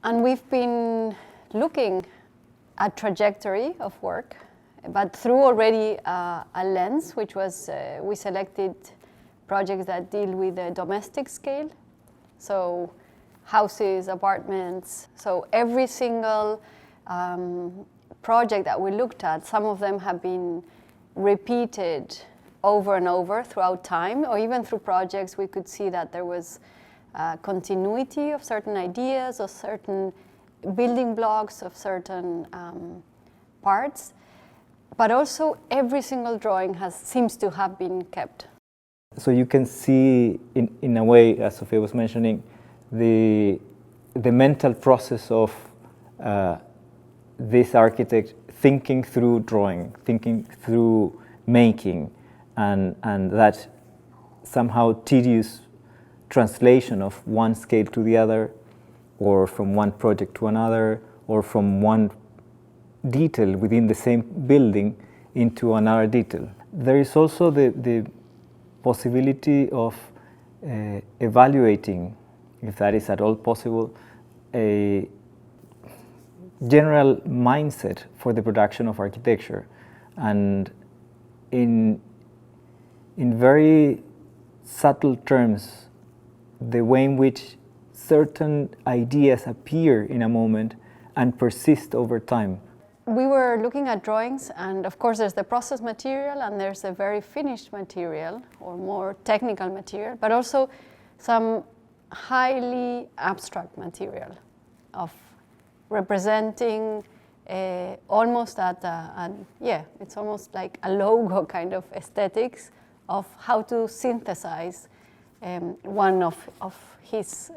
And we've been looking at trajectory of work, but through already a lens, which was, we selected projects that deal with the domestic scale. So houses, apartments, so every single project that we looked at, some of them have been repeated over and over throughout time, or even through projects we could see that there was continuity of certain ideas, or certain building blocks of certain parts, but also every single drawing seems to have been kept. So you can see, in a way, as Sofia was mentioning, the mental process of this architect thinking through drawing, thinking through making, and that somehow tedious translation of one scale to the other, or from one project to another, or from one detail within the same building into another detail. There is also the possibility of evaluating, if that is at all possible, a general mindset for the production of architecture, and in very subtle terms, the way in which certain ideas appear in a moment and persist over time. We were looking at drawings, and of course there's the process material and there's a very finished material or more technical material, but also some highly abstract material of representing almost it's almost like a logo kind of aesthetics of how to synthesize one of his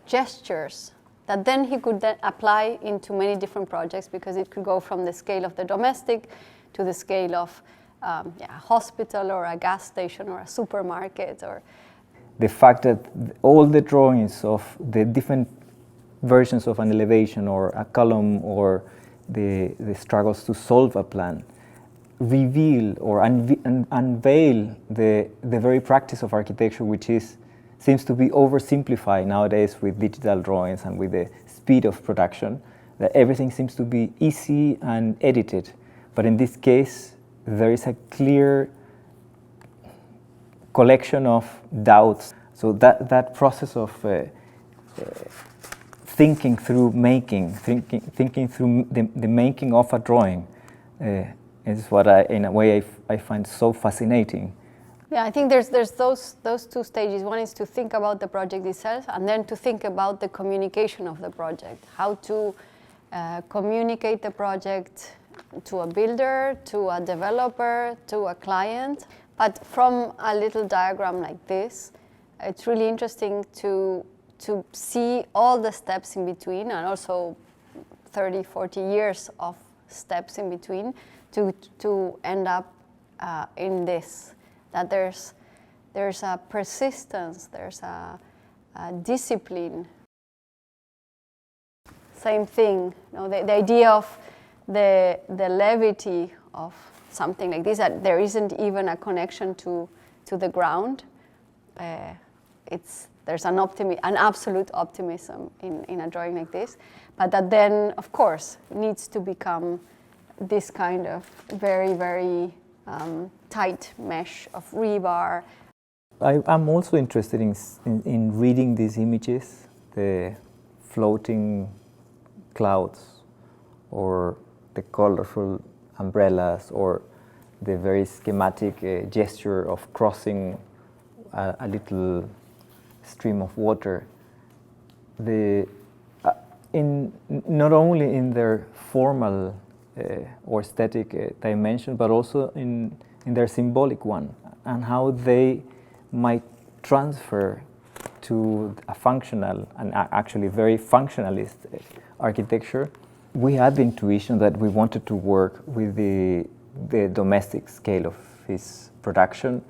gestures that then he could then apply into many different projects, because it could go from the scale of the domestic to the scale of a hospital or a gas station or a supermarket. Or the fact that all the drawings of the different versions of an elevation or a column or the struggles to solve a plan reveal or unveil the very practice of architecture, which seems to be oversimplified nowadays with digital drawings and with the speed of production, that everything seems to be easy and edited. But in this case, there is a clear collection of doubts. So that process of thinking through making, thinking through the making of a drawing is what in a way I find so fascinating. Yeah, I think there's those two stages. One is to think about the project itself, and then to think about the communication of the project. How to communicate the project to a builder, to a developer, to a client. But from a little diagram like this, it's really interesting to see all the steps in between, and also 30, 40 years of steps in between to end up in this. That there's a persistence, there's a discipline. Same thing, the idea of the levity of something like this, that there isn't even a connection to the ground. There's an absolute optimism in a drawing like this, but that then, of course, needs to become this kind of very, very tight mesh of rebar. I'm also interested in reading these images, the floating clouds, or the colorful umbrellas, or the very schematic gesture of crossing a little stream of water. Not only in their formal or aesthetic dimension, but also in their symbolic one, and how they might transfer to a functional and actually very functionalist architecture. We had the intuition that we wanted to work with the domestic scale of his production,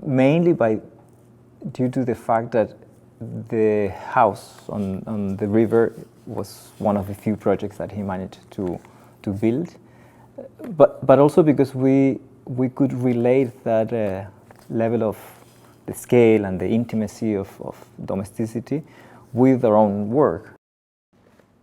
mainly due to the fact that the house on the river was one of the few projects that he managed to build, but also because we could relate that level of the scale and the intimacy of domesticity with their own work.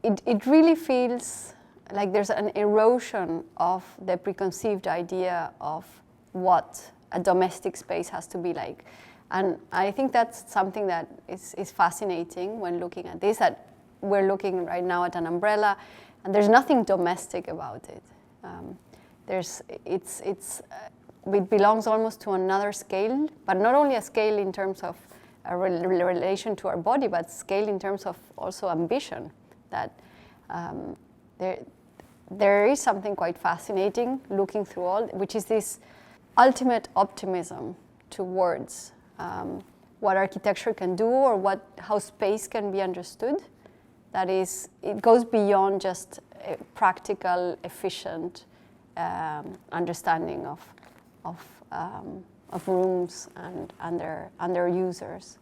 It really feels like there's an erosion of the preconceived idea of what a domestic space has to be like. And I think that's something that is fascinating when looking at this, that we're looking right now at an umbrella, and there's nothing domestic about it. It belongs almost to another scale, but not only a scale in terms of a relation to our body, but scale in terms of also ambition. That there is something quite fascinating looking through all, which is this ultimate optimism towards what architecture can do, or how space can be understood. That is, it goes beyond just a practical, efficient understanding of rooms and their users.